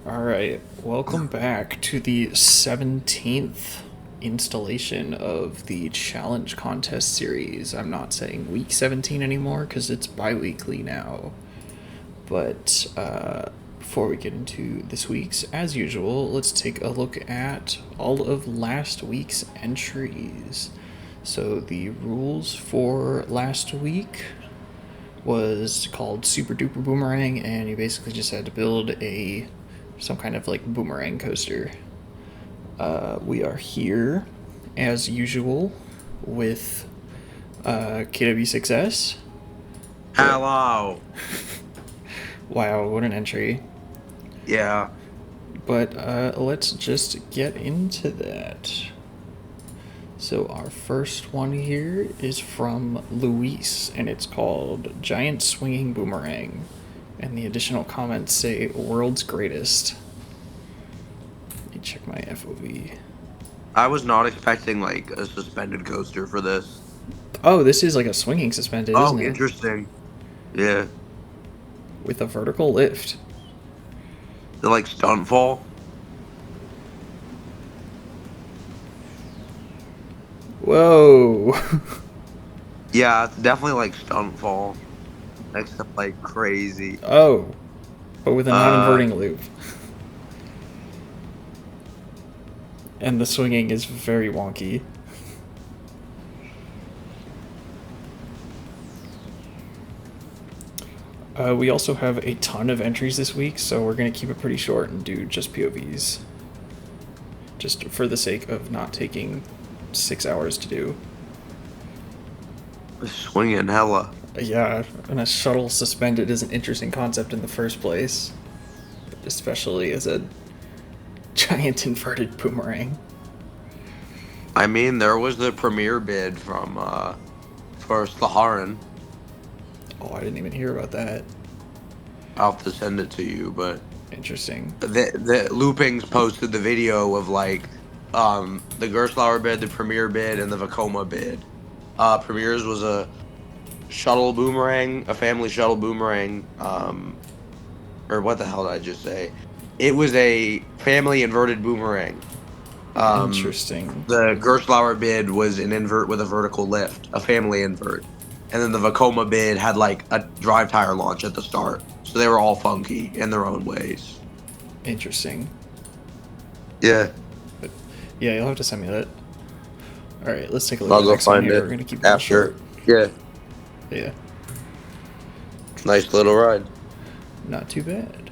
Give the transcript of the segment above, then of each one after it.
Alright, welcome back to the 17th installation of the Challenge Contest series. I'm not saying week 17 anymore because it's bi-weekly now. But before we get into this week's, as usual, let's take a look at all of last week's entries. So the rules for last week was called SuperDuper Boomerang, and you basically just had to build some kind of like boomerang coaster. We are here as usual with KW6S. Hello. Wow, what an entry. Yeah. But let's just get into that. So our first one here is from Luis, and it's called Giant Swinging Boomerang. And the additional comments say, world's greatest. Let me check my FOV. I was not expecting like a suspended coaster for this. Oh, this is like a swinging suspended, isn't it? Interesting. Yeah. With a vertical lift. The like stunt fall. Whoa. Yeah, it's definitely like stunt fall. Next up like crazy. Oh. But with a non-inverting loop. And the swinging is very wonky. We also have a ton of entries this week, so we're going to keep it pretty short and do just POVs. Just for the sake of not taking 6 hours to do. Swinging hella. Yeah, and a shuttle suspended is an interesting concept in the first place. Especially as a giant inverted boomerang. I mean, there was the premiere bid from for Lahr. Oh, I didn't even hear about that. I'll have to send it to you, but Interesting. the Loopings posted the video of like the Gerstlauer bid, the premiere bid, and the Vekoma bid. Premieres was a shuttle boomerang, a family shuttle boomerang, or what the hell did I just say? It was a family inverted boomerang. Interesting. The Gerstlauer bid was an invert with a vertical lift, a family invert. And then the Vekoma bid had like a drive tire launch at the start. So they were all funky in their own ways. Interesting. Yeah. But yeah, you'll have to send me that. Alright, let's take a look I'll at the go next one find here. it We're going to keep it after. short. Yeah. Yeah. Nice little ride. Not too bad.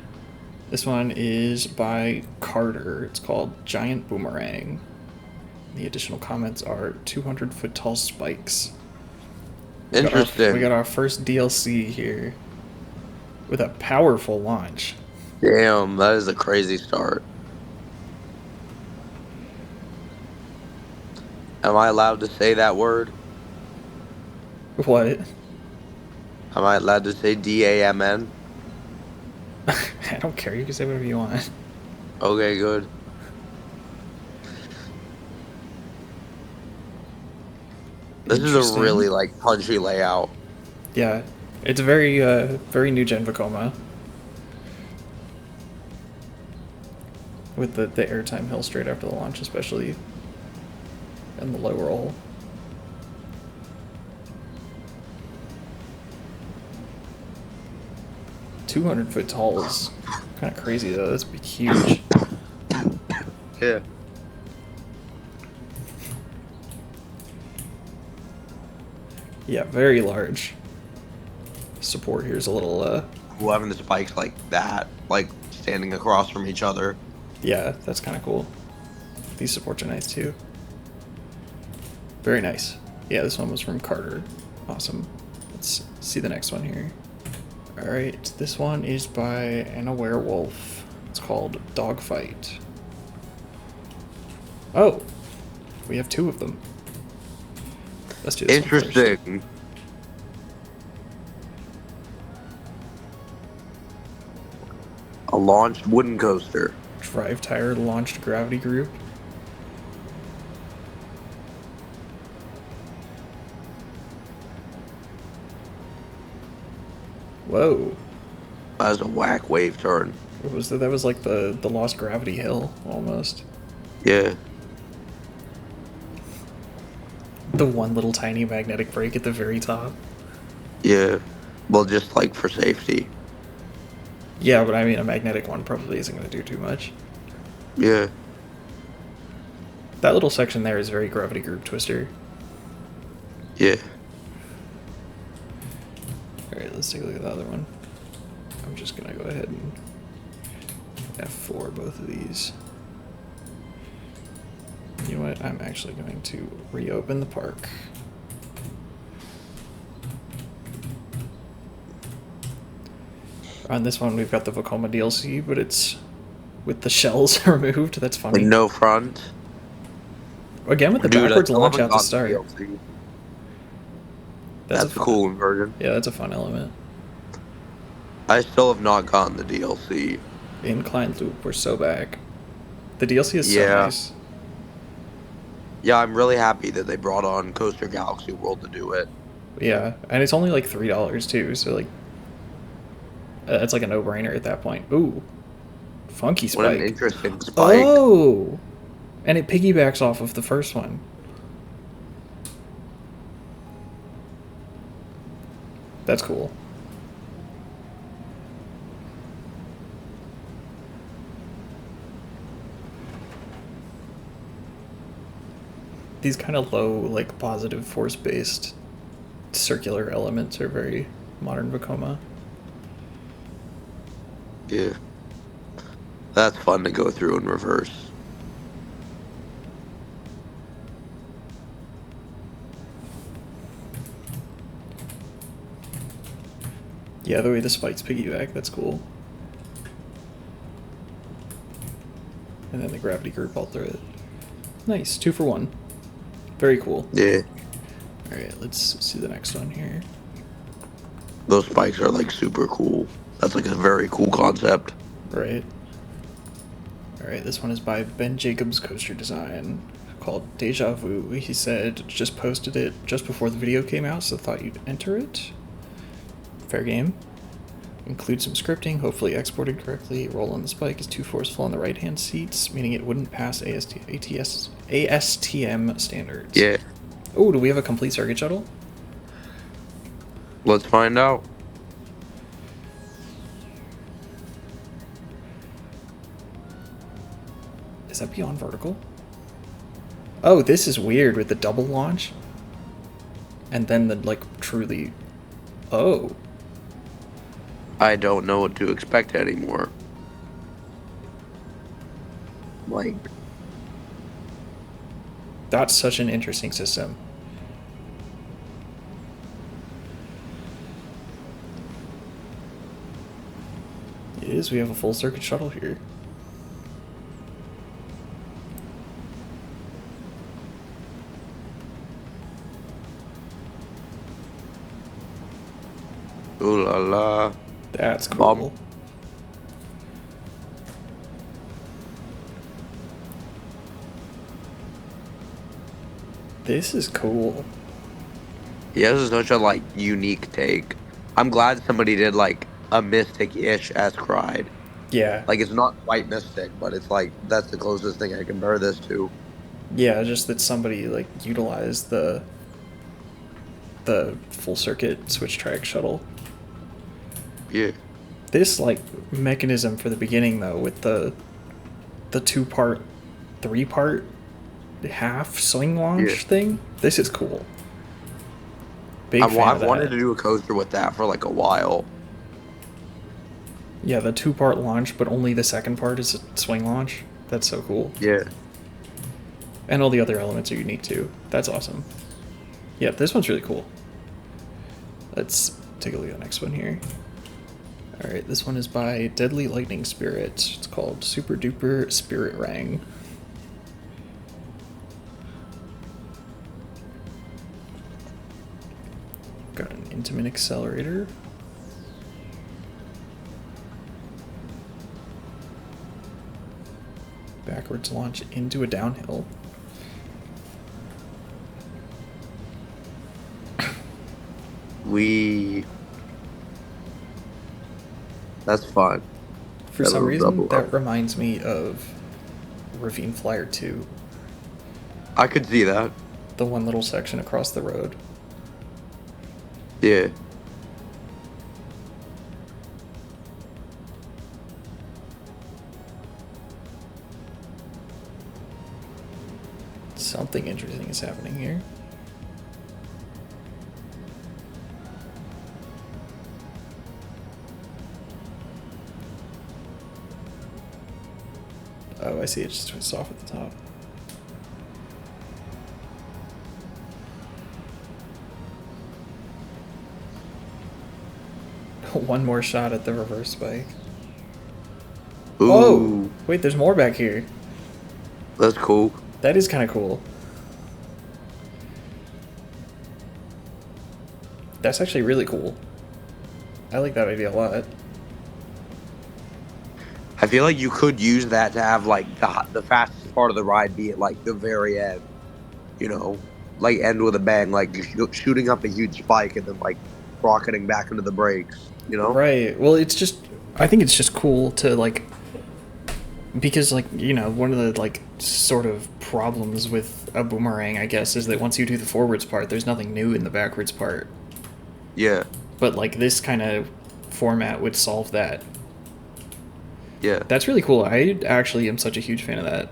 This one is by Carter. It's called Giant Boomerang. The additional comments are 200-foot tall spikes. Interesting. We got our first DLC here with a powerful launch. Damn, that is a crazy start. Am I allowed to say that word? What? Am I allowed to say DAMN? I don't care. You can say whatever you want. Okay, good. This is a really like punchy layout. Yeah, it's very very new gen Vekoma. With the airtime hill straight after the launch, especially, and the low roll. $200-foot tall is kind of crazy though. That's huge. Yeah. Yeah, very large. Support here is a little Cool having the spikes like that, like standing across from each other. yeah, that's kind of cool. These supports are nice too. Very nice. Yeah, this one was from Carter. Awesome. Let's see the next one here. Alright, this one is by anawarewolf. It's called Dogfight. Oh! We have two of them. Let's do this one first. Interesting. A launched wooden coaster. Drive tire launched gravity group. Whoa. That was a whack wave turn. That was like the Lost Gravity Hill, almost. Yeah. The one little tiny magnetic break at the very top. Yeah. Well, just like for safety. Yeah, but I mean, a magnetic one probably isn't going to do too much. Yeah. That little section there is very gravity group twister. Yeah. Alright, let's take a look at the other one. I'm just going to go ahead and F4 both of these. You know what? I'm actually going to reopen the park. On this one, we've got the Vekoma DLC, but it's with the shells removed. That's funny. Like no front. Again, with the backwards launch out the start. DLC. That's a cool inversion. Yeah, that's a fun element. I still have not gotten the DLC. Inclined loop, we're so back. The DLC is so nice. Yeah, I'm really happy that they brought on Coaster Galaxy World to do it. Yeah, and it's only like $3 too, so like it's like a no-brainer at that point. Ooh, funky spike. What an interesting spike. Oh, and it piggybacks off of the first one. That's cool. These kind of low, like, positive force-based circular elements are very modern Vekoma. Yeah. That's fun to go through in reverse. Yeah, the way the spikes piggyback, that's cool. And then the gravity group all through it. Nice, 2 for 1. Very cool. Yeah. Alright, let's see the next one here. Those spikes are like super cool. That's like a very cool concept. Right. Alright, this one is by Ben Jacobs Coaster Design, called Deja Vu. He said, just posted it just before the video came out, so thought you'd enter it. Fair game. Include some scripting, hopefully exported correctly. Roll on the spike is too forceful on the right-hand seats, meaning it wouldn't pass ASTM standards. Yeah. Oh, do we have a complete circuit shuttle? Let's find out. Is that beyond vertical? Oh, this is weird with the double launch. And then the, like, truly... Oh. I don't know what to expect anymore. Like... That's such an interesting system. It is, we have a full circuit shuttle here. Ooh la la. That's cool. This is cool. Yeah, this is such a, like, unique take. I'm glad somebody did, like, a Mystic-ish-esque ride. Yeah. Like, it's not quite Mystic, but it's, like, that's the closest thing I compare this to. Yeah, just that somebody, like, utilized the full circuit switch track shuttle. Yeah. This, like, mechanism for the beginning, though, with the 2-part, 3-part half swing launch thing, this is cool. I've wanted to do a coaster with that for like a while. Yeah, the 2-part launch, but only the second part is a swing launch. That's so cool. Yeah. And all the other elements are unique too. That's awesome. Yeah, this one's really cool. Let's take a look at the next one here. Alright, this one is by Deadlylightningspirit. It's called SuperDuper Spiritrang. Got an intimate accelerator. Backwards launch into a downhill. That's fun. For some reason, that reminds me of Ravine Flyer 2. I could see that. The one little section across the road. Yeah. Something interesting is happening here. Oh, I see, it just twists off at the top. One more shot at the reverse spike. Ooh. Oh! Wait, there's more back here. That's cool. That is kind of cool. That's actually really cool. I like that idea a lot. I feel like you could use that to have, like, the fastest part of the ride be at, like, the very end. You know? Like, end with a bang. Like, shooting up a huge spike and then, like, rocketing back into the brakes. You know? Right. Well, it's just... I think it's just cool to, like... Because, like, you know, one of the, like, sort of problems with a boomerang, I guess, is that once you do the forwards part, there's nothing new in the backwards part. Yeah. But, like, this kind of format would solve that. Yeah. That's really cool. I actually am such a huge fan of that.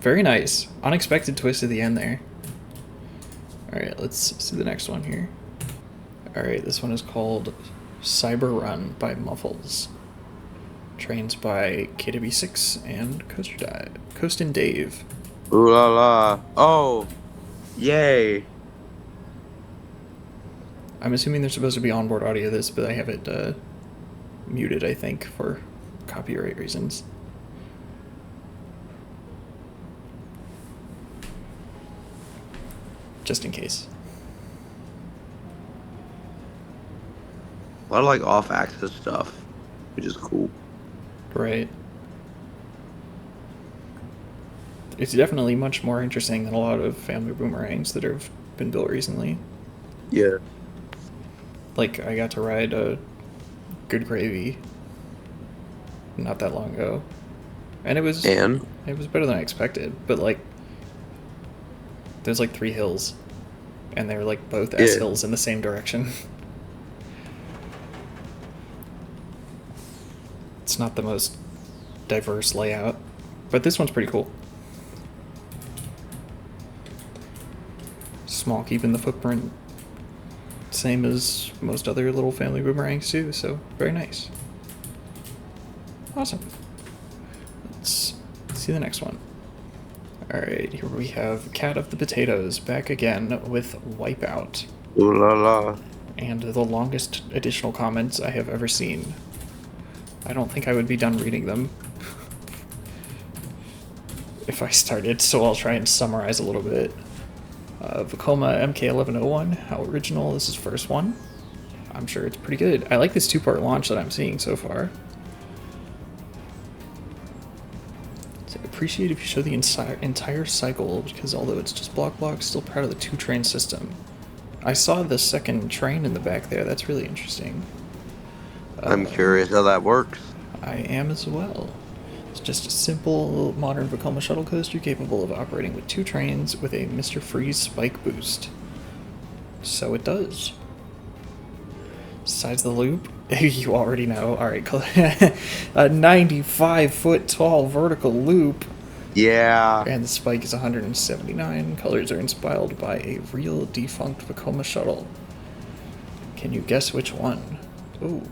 Very nice. Unexpected twist at the end there. Alright, let's see the next one here. Alright, this one is called Cyber Run by Muffels. Trains by KW6 and Coastin Dave. Ooh la la. Oh. Yay. I'm assuming there's supposed to be onboard audio of this, but I have it muted, I think, for copyright reasons. Just in case. A lot of, like, off-axis stuff, which is cool. Right. It's definitely much more interesting than a lot of family boomerangs that have been built recently. Yeah. Like, I got to ride a Good Gravy not that long ago. And it was better than I expected, but, like, there's, like, 3 hills. And they're, like, both S hills in the same direction. It's not the most diverse layout, but this one's pretty cool. Small, keeping the footprint same as most other little family boomerangs too, so very nice. Awesome. Let's see the next one. Alright, here we have Cat of the Potatoes back again with Wipeout. Ooh la la. And the longest additional comments I have ever seen. I don't think I would be done reading them if I started, so I'll try and summarize a little bit. Vekoma MK1101, how original, this is first one. I'm sure it's pretty good. I like this 2-part launch that I'm seeing so far. So I appreciate if you show the entire cycle, because although it's just block, still proud of the 2-train system. I saw the second train in the back there, that's really interesting. I'm curious how that works. I am as well. It's just a simple, modern Vekoma shuttle coaster capable of operating with 2 trains with a Mr. Freeze spike boost. So it does. Size of the loop? You already know. Alright, a 95-foot tall vertical loop. Yeah. And the spike is 179. Colors are inspired by a real defunct Vekoma shuttle. Can you guess which one? Ooh.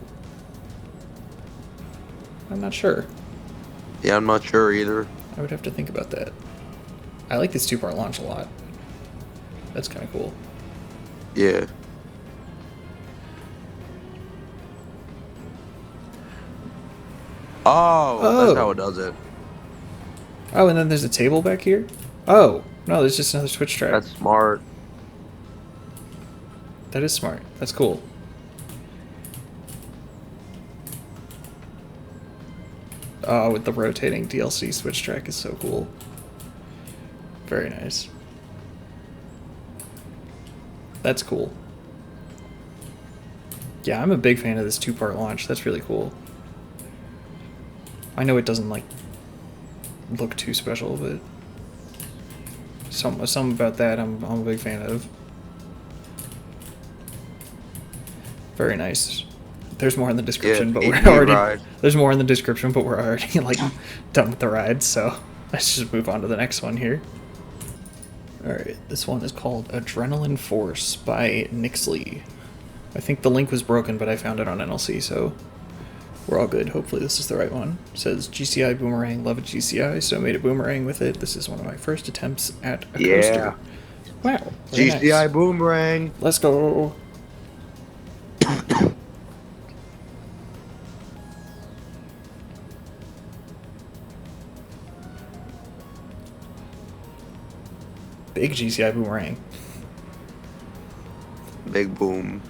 I'm not sure. Yeah, I'm not sure either. I would have to think about that. I like this 2-part launch a lot. That's kind of cool. Yeah. Oh, that's how it does it. Oh, and then there's a table back here? Oh, no, there's just another switch track. That's smart. That is smart. That's cool. Oh, with the rotating DLC switch track is so cool. Very nice. That's cool. Yeah, I'm a big fan of this 2-part launch. That's really cool. I know it doesn't, like, look too special, but some about that I'm a big fan of. Very nice. There's more in the description, Yeah, but we're ATV already ride. there's more in the description, but we're already like done with the ride, so let's just move on to the next one here. Alright, this one is called Adrenaline Force by Nyxly. I think the link was broken, but I found it on NLC, so we're all good. Hopefully this is the right one. It says GCI boomerang, love a GCI, so I made a boomerang with it. This is one of my first attempts at a coaster. Wow. Very GCI nice. boomerang. Let's go. Big GCI boomerang. Big boom.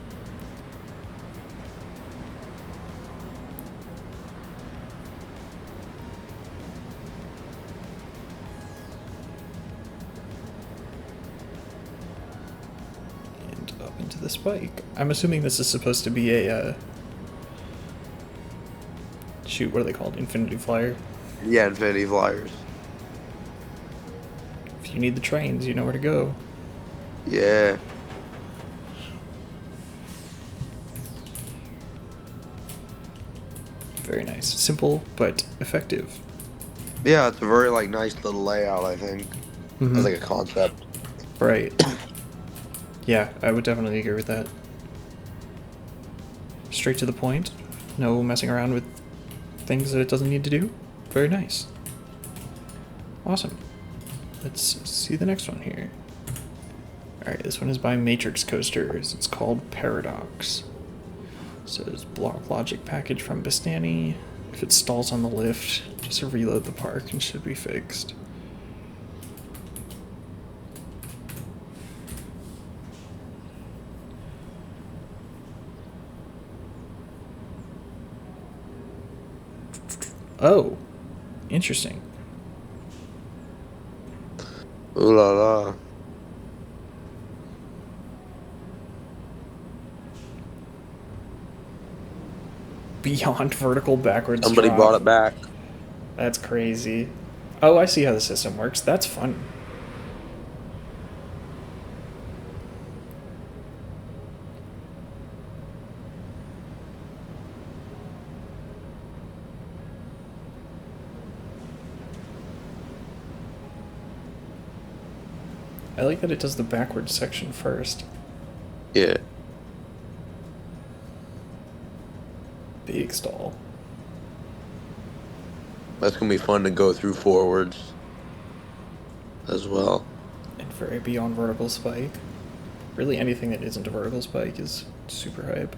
And up into the spike. I'm assuming this is supposed to be a, shoot, what are they called? Infinity Flyer? Yeah, Infinity Flyers. If you need the trains, you know where to go. Yeah. Very nice. Simple, but effective. Yeah, it's a very like nice little layout, I think. Mhm. It's like a concept. Right. Yeah, I would definitely agree with that. Straight to the point. No messing around with things that it doesn't need to do. Very nice. Awesome. Let's see the next one here. Alright, this one is by Matrix Coasters. It's called Paradox. So it's block logic package from Bastani. If it stalls on the lift, just reload the park and should be fixed. Oh, interesting. Ooh la la. Beyond vertical backwards Somebody drop. brought it back. That's crazy. Oh, I see how the system works. That's fun. I like that it does the backwards section first. Yeah. Big stall. That's gonna be fun to go through forwards as well. And for a beyond vertical spike. Really anything that isn't a vertical spike is super hype.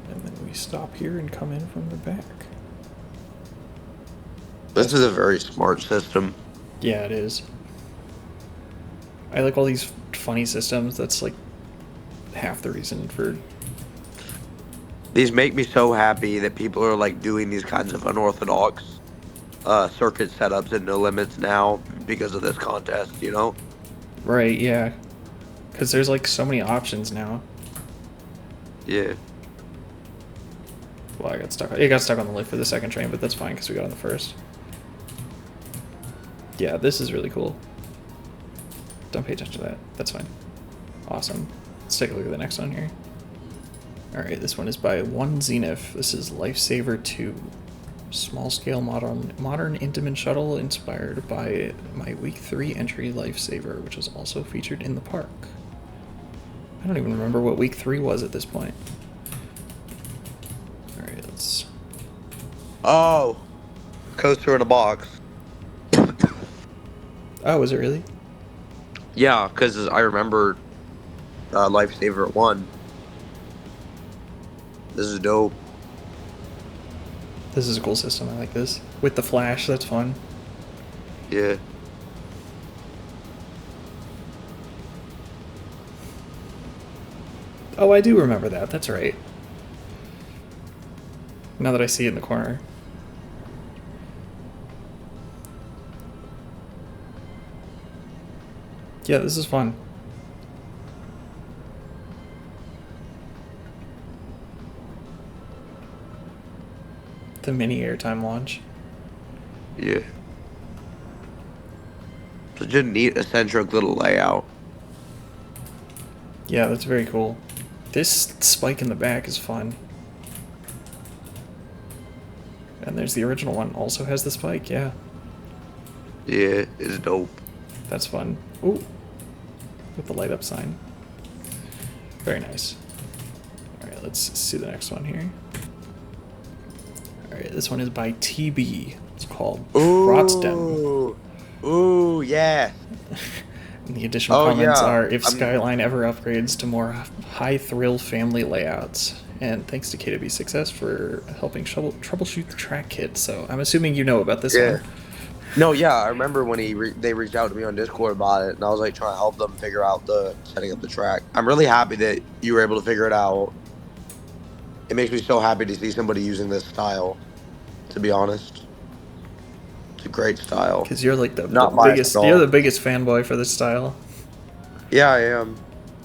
And then we stop here and come in from the back. This is a very smart system. Yeah, it is. I like all these funny systems. That's like half the reason for... These make me so happy that people are like doing these kinds of unorthodox circuit setups in NoLimits now because of this contest, you know? Right, yeah. Because there's like so many options now. Yeah. Well, I got stuck. It got stuck on the lift for the second train, but that's fine because we got on the first. Yeah, this is really cool. Don't pay attention to that. That's fine. Awesome. Let's take a look at the next one here. Alright, this one is by OneXenph. This is Lifesaver 2. Small-scale modern intimate shuttle inspired by my Week 3 entry Lifesaver, which was also featured in the park. I don't even remember what Week 3 was at this point. Alright, let's... Oh! Coaster in a box. Oh, was it really? Yeah, because I remember Lifesaver at 1. This is dope. This is a cool system. I like this. With the flash, that's fun. Yeah. Oh, I do remember that. That's right. Now that I see it in the corner. Yeah, this is fun. The mini airtime launch. Yeah. Such a neat, eccentric little layout. Yeah, that's very cool. This spike in the back is fun. And there's the original one. Also has the spike, yeah. Yeah, it's dope. That's fun. Ooh. With the light up sign. Very nice. Alright, let's see the next one here. Alright, this one is by TB. It's called Trotzdem. Ooh, yeah. And the additional comments yeah. are, if Skyline ever upgrades to more high-thrill family layouts. And thanks to KW Success for helping troubleshoot the track kit. So I'm assuming you know about this one. No, yeah, I remember when they reached out to me on Discord about it, and I was like trying to help them figure out the setting up the track. I'm really happy that you were able to figure it out. It makes me so happy to see somebody using this style, to be honest. It's a great style. Because you're like the biggest, you're the biggest fanboy for this style. Yeah, I am.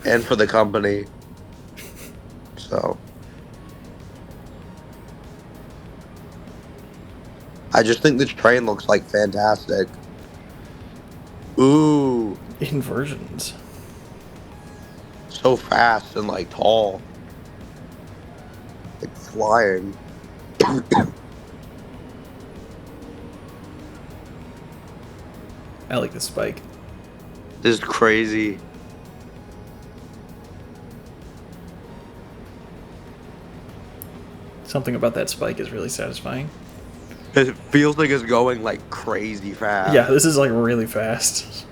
And for the company. So. I just think this train looks like fantastic. Ooh. Inversions. So fast and like tall. Like flying. I like the spike. This is crazy. Something about that spike is really satisfying. It feels like it's going like crazy fast. Yeah, this is like really fast.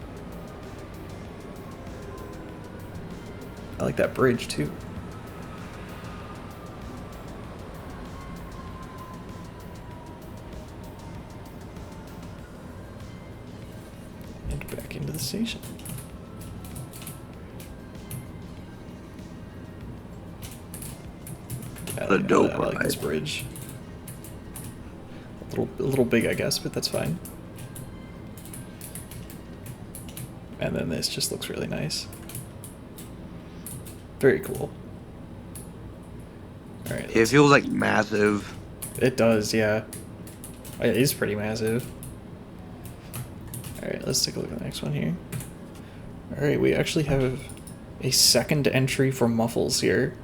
I like that bridge too. And back into the station. I like this bridge. A little big, I guess, but that's fine. And then this just looks really nice. Very cool. All right. It feels like massive. It does, yeah. It is pretty massive. All right, let's take a look at the next one here. All right, we actually have a second entry for Muffels here.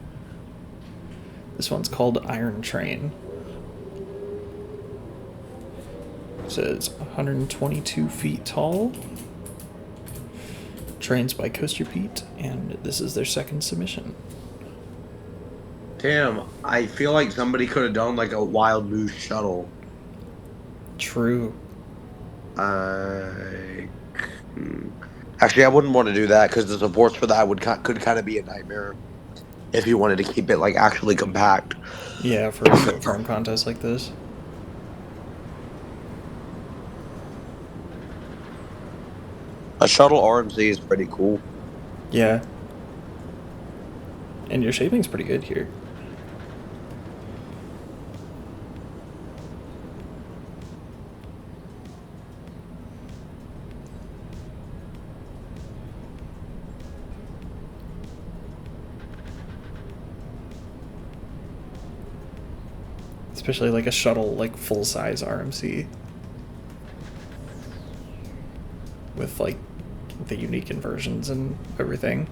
This one's called Iron Train. So it's 122 feet tall. Trains by Coaster Pete, and this is their second submission. Damn, I feel like somebody could have done like a Wild Moose shuttle. True. Actually, I wouldn't want to do that because the supports for that could kind of be a nightmare if you wanted to keep it like actually compact. Yeah, for a farm contest like this. A shuttle RMC is pretty cool. Yeah. And your shaping's pretty good here. Especially like a shuttle, like full-size RMC. With like the unique inversions and everything.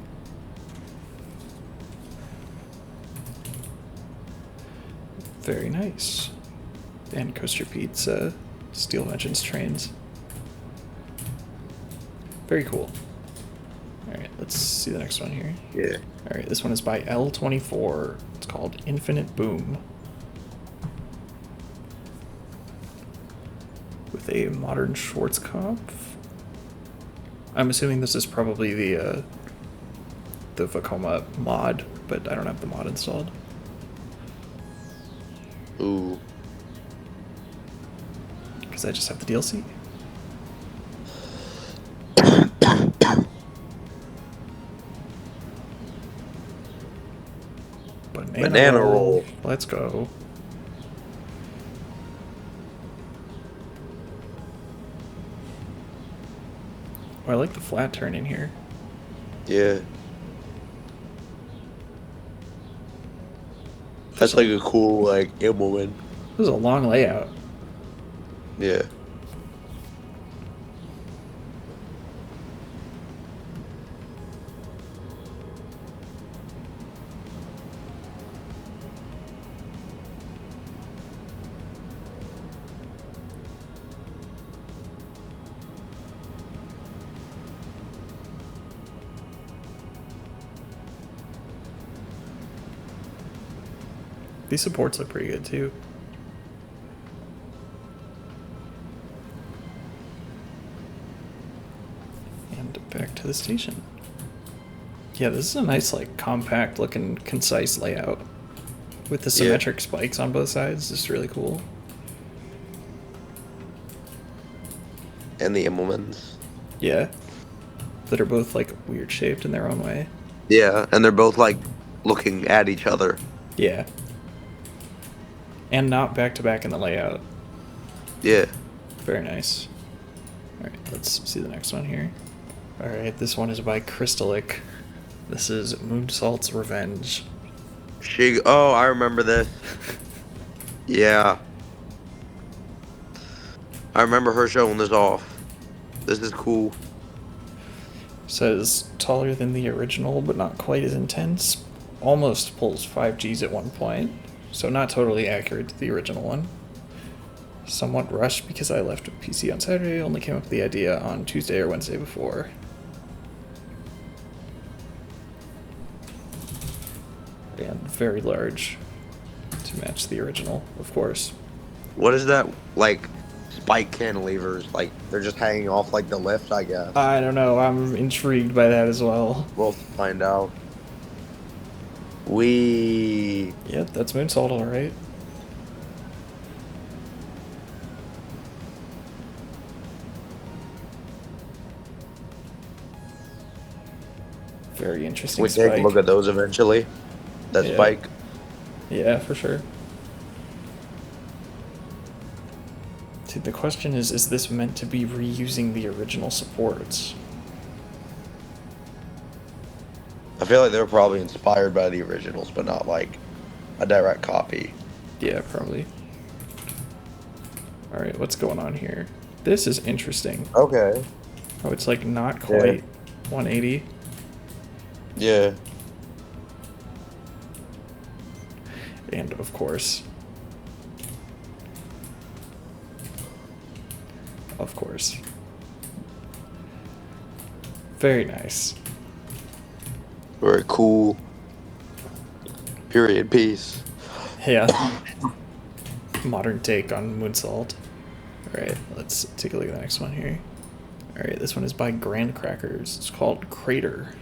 Very nice. And Coaster Pete's Steel Vengeance trains. Very cool. Alright, let's see the next one here. Yeah. Alright, this one is by L24. It's called Infinite Boom. With a modern Schwarzkopf. I'm assuming this is probably the Vekoma mod, but I don't have the mod installed. Ooh. Because I just have the DLC. Banana roll. Let's go. Oh, I like the flat turn in here. Yeah. That's like a cool, like, implement. This is a long layout. Yeah. These supports look pretty good too. And back to the station. Yeah, this is a nice, like, compact looking, concise layout. With the symmetric spikes on both sides. It's really cool. And the implements. Yeah. That are both, like, weird shaped in their own way. Yeah, and they're both, like, looking at each other. Yeah. And not back to back in the layout. Yeah. Very nice. Alright, let's see the next one here. Alright, this one is by Kristalic. This is Moonsault's Revenge. Oh, I remember this. Yeah. I remember her showing this off. This is cool. Says taller than the original, but not quite as intense. Almost pulls 5 Gs at one point. So not totally accurate to the original one. Somewhat rushed because I left a PC on Saturday, only came up with the idea on Tuesday or Wednesday before. And very large to match the original, of course. What is that, like, spike cantilevers? Like, they're just hanging off, like, the lift, I guess. I don't know, I'm intrigued by that as well. We'll find out. Yeah, that's Moonsault, alright. Very interesting We spike. take a look at those eventually. That spike. Yeah, for sure. See, the question is this meant to be reusing the original supports? I feel like they were probably inspired by the originals, but not like a direct copy. Yeah, probably. Alright, what's going on here? This is interesting. Okay. Oh, it's like not quite 180. Yeah. And of course. Of course. Very nice. Very cool. Period piece. Yeah. Modern take on Moonsault. Alright, let's take a look at the next one here. Alright, this one is by Grandcrackers. It's called Crater.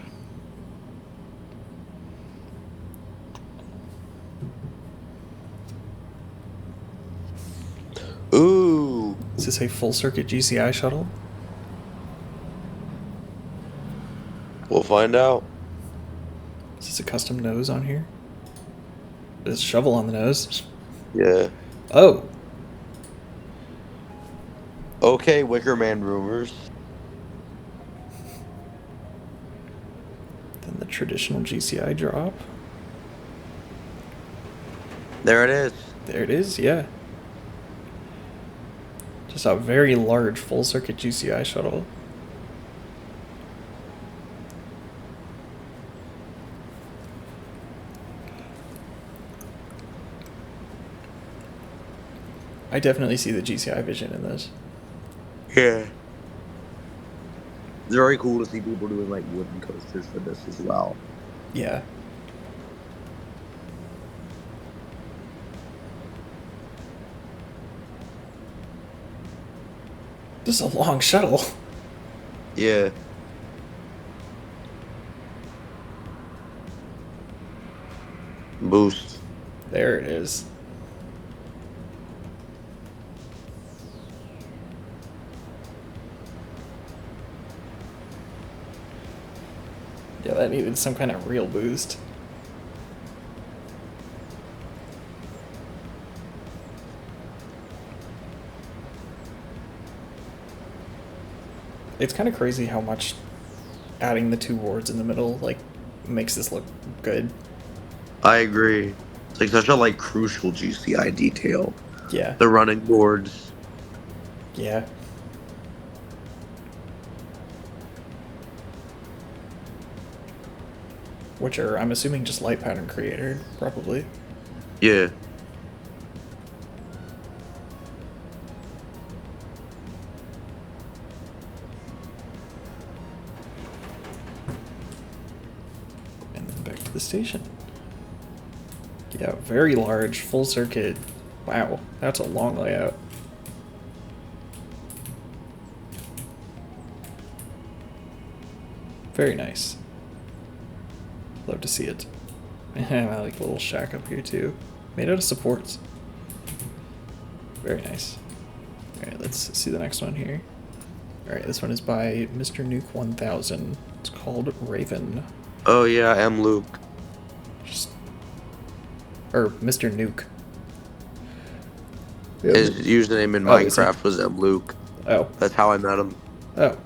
Ooh. Is this a full circuit GCI shuttle? We'll find out. Is this a custom nose on here? There's a shovel on the nose. Yeah. Oh! Okay, Wicker Man rumors. Then the traditional GCI drop. There it is. There it is, yeah. Just a very large full circuit GCI shuttle. I definitely see the GCI vision in this. Yeah. It's very cool to see people doing like wooden coasters for this as well. Yeah. This is a long shuttle. Yeah. Boost. There it is. Yeah, that needed some kind of real boost. It's kind of crazy how much adding the 2 wards in the middle, like, makes this look good. I agree. It's like such a like crucial GCI detail. Yeah. The running boards. Yeah. Which are, I'm assuming, just light pattern created, probably. Yeah. And then back to the station. Yeah, very large, full circuit. Wow, that's a long layout. Very nice. Love to see it. And I like the little shack up here too. Made out of supports. Very nice. Alright, let's see the next one here. Alright, this one is by Mr. Nuke 1000. It's called Raven. Oh yeah, M. Luke. Or Mr. Nuke. His username in Minecraft was M. Luke. Oh. That's how I met him. Oh.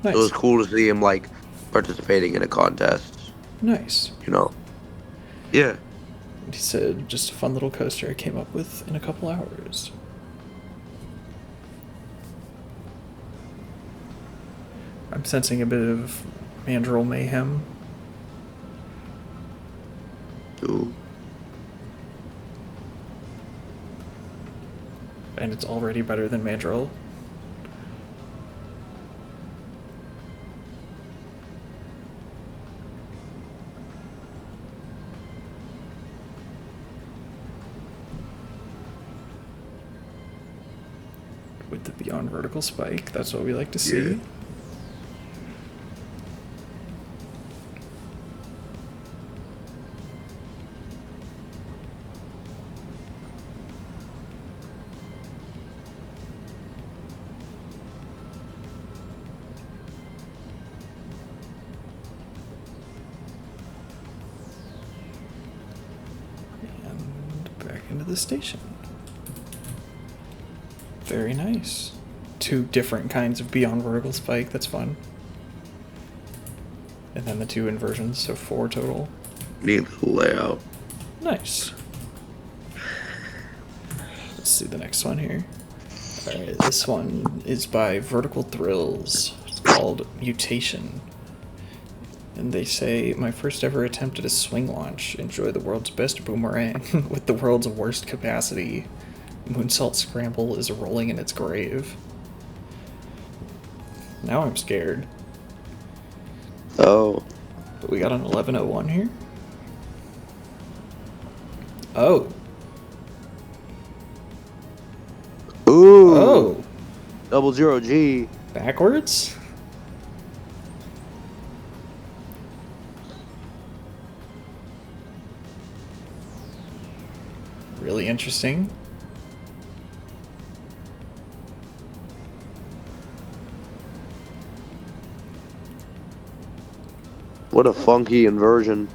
Nice. It was cool to see him like participating in a contest. Nice. You know. Yeah. He said, just a fun little coaster I came up with in a couple hours. I'm sensing a bit of mandrill mayhem. Ooh. And it's already better than mandrill. With the beyond vertical spike, that's what we like to see. Yeah. And back into the station. Very nice. 2 different kinds of beyond vertical spike, that's fun. And then the 2 inversions, so 4 total. Neat little layout. Nice. Let's see the next one here. Alright, this one is by Vertical Thrills. It's called Mutation. And they say, my first ever attempt at a swing launch. Enjoy the world's best boomerang with the world's worst capacity. Moonsault Scramble is rolling in its grave. Now I'm scared. Oh. But we got an 1101 here. Oh. Ooh. Oh. 00G. Backwards? Really interesting. What a funky inversion.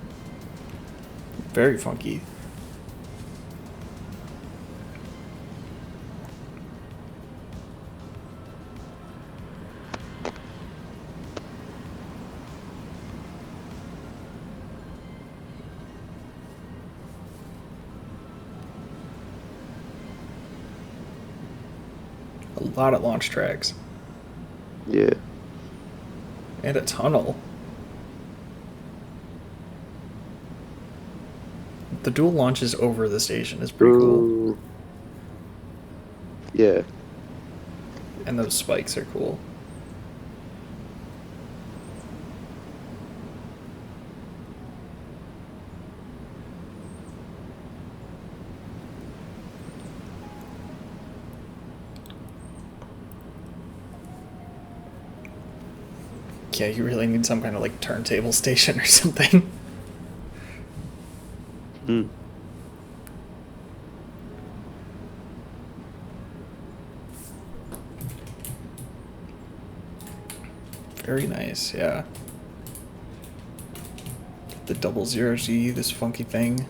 Very funky. A lot of launch tracks. Yeah. And a tunnel. The dual launches over the station is pretty cool. Yeah. And those spikes are cool. Yeah, you really need some kind of like turntable station or something. Hmm. Very nice, yeah. The 00G, this funky thing.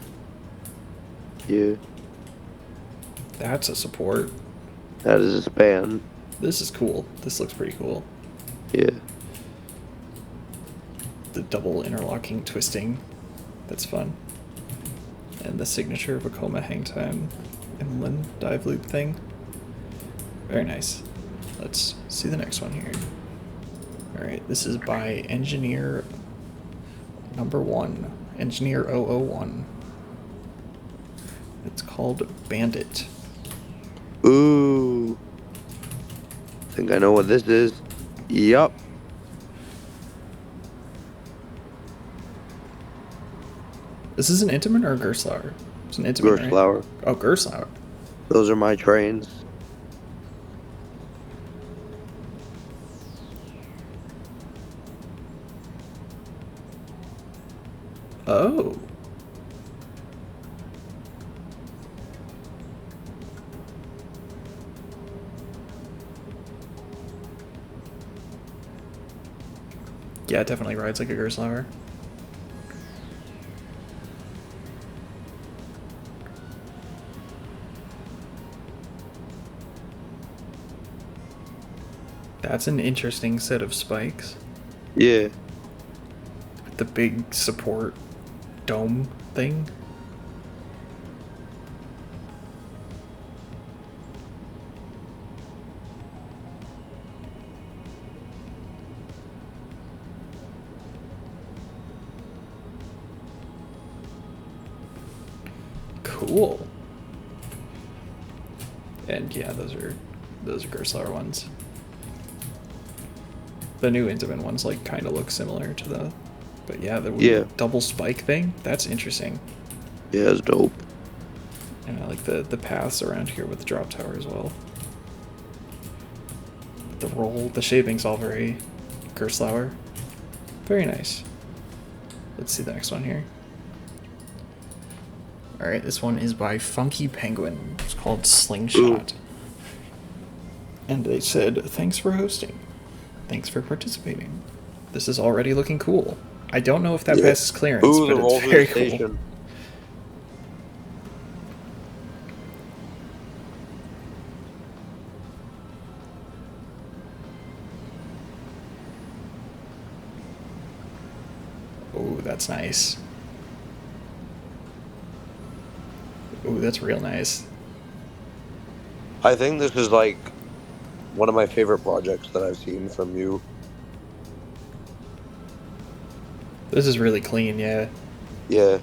Yeah. That's a support. That is a span. This is cool. This looks pretty cool. Yeah. The double interlocking twisting. That's fun. And the signature of a coma hang time inland dive loop thing. Very nice. Let's see the next one here. Alright, this is by Engineer number 1. Engineer 001. It's called Bandit. Ooh. I think I know what this is. Yup. This is an Intamin or a Gerstlauer? It's an Intamin, right? Gerstlauer. Oh, Gerstlauer. Those are my trains. Oh. Yeah, it definitely rides like a Gerstlauer. That's an interesting set of spikes. Yeah. With the big support dome thing. Cool. And yeah, those are Gerstlauer ones. The new Intamin ones like kind of look similar to the, but yeah, the double spike thing, that's interesting. Yeah, it's dope. And I like the paths around here with the drop tower as well. The roll, the shaping's all very Gerstlauer. Very nice. Let's see the next one here. Alright, this one is by Funky Penguin. It's called Slingshot. Ooh. And they said, thanks for hosting. Thanks for participating. This is already looking cool. I don't know if that passes clearance, but it's very cool. Oh, that's nice. Oh, that's real nice. I think this is like one of my favorite projects that I've seen from you. This is really clean, yeah. Yeah.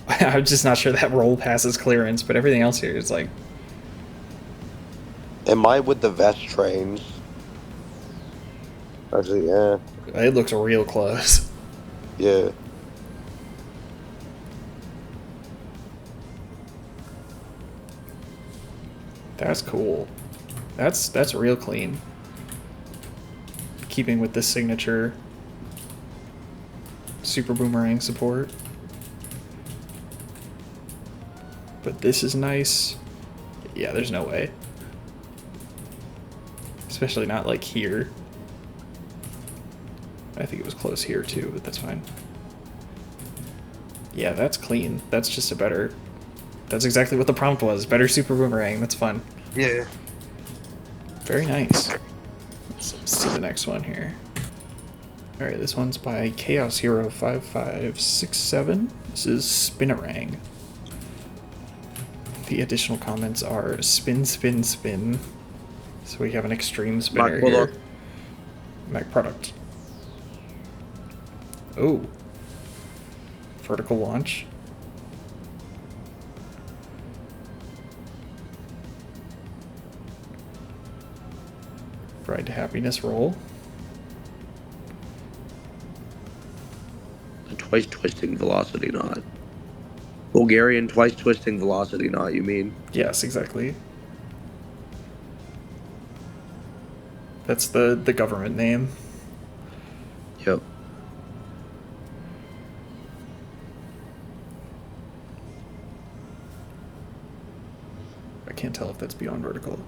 I'm just not sure that roll passes clearance, but everything else here is like... Am I with the vest trains? Actually, yeah. It looks real close. Yeah. That's cool. That's real clean. Keeping with this signature super boomerang support. But this is nice. Yeah, there's no way. Especially not like here. I think it was close here too, but that's fine. Yeah, that's clean. That's just a better... That's exactly what the prompt was. Better super boomerang. That's fun. Yeah. Very nice. Let's see the next one here. Alright, this one's by Chaos Hero 5567. This is Spiritrang. The additional comments are spin, spin, spin. So we have an extreme spinner here. Mac product. Oh. Vertical launch. Ride to happiness roll. A twice twisting velocity knot. Bulgarian twice twisting velocity knot, you mean? Yes, exactly. That's the government name. Yep. I can't tell if that's beyond vertical.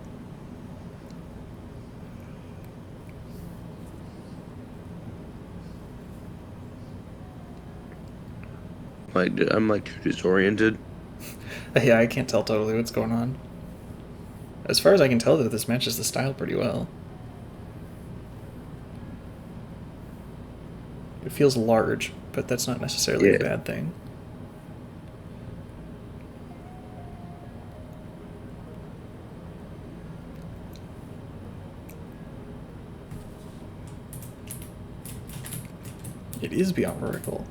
I'm like too disoriented. Yeah, I can't tell totally what's going on. As far as I can tell, though, this matches the style pretty well. It feels large, but that's not necessarily a bad thing. It is beyond vertical.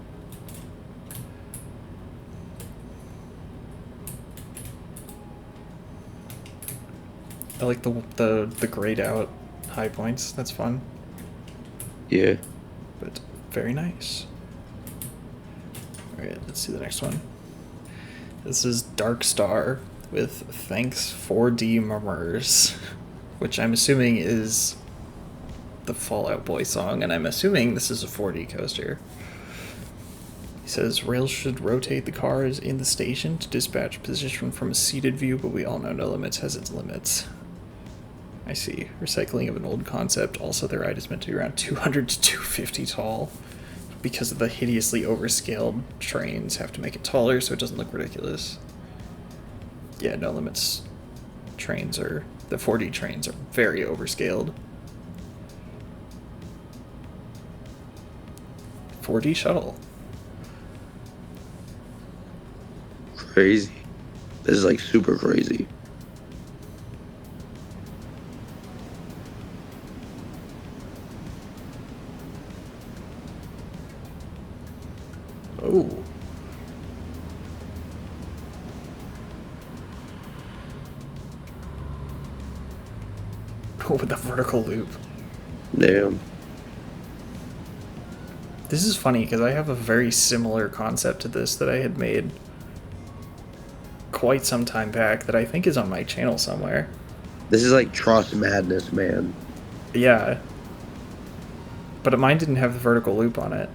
I like the grayed out high points. That's fun. Yeah. But very nice. Alright, let's see the next one. This is DarkStar with Thnks 4D Mmrs, which I'm assuming is the Fallout Boy song, and I'm assuming this is a 4D coaster. He says, rails should rotate the cars in the station to dispatch position from a seated view, but we all know NoLimits has its limits. I see. Recycling of an old concept. Also, their ride is meant to be around 200 to 250 tall. Because of the hideously overscaled trains, have to make it taller so it doesn't look ridiculous. Yeah, NoLimits trains are... the 4D trains are very overscaled. 4D shuttle. Crazy. This is like super crazy. Oh. Oh, with the vertical loop. Damn. This is funny because I have a very similar concept to this that I had made quite some time back that I think is on my channel somewhere. This is like Trust Madness, man. Yeah. But mine didn't have the vertical loop on it.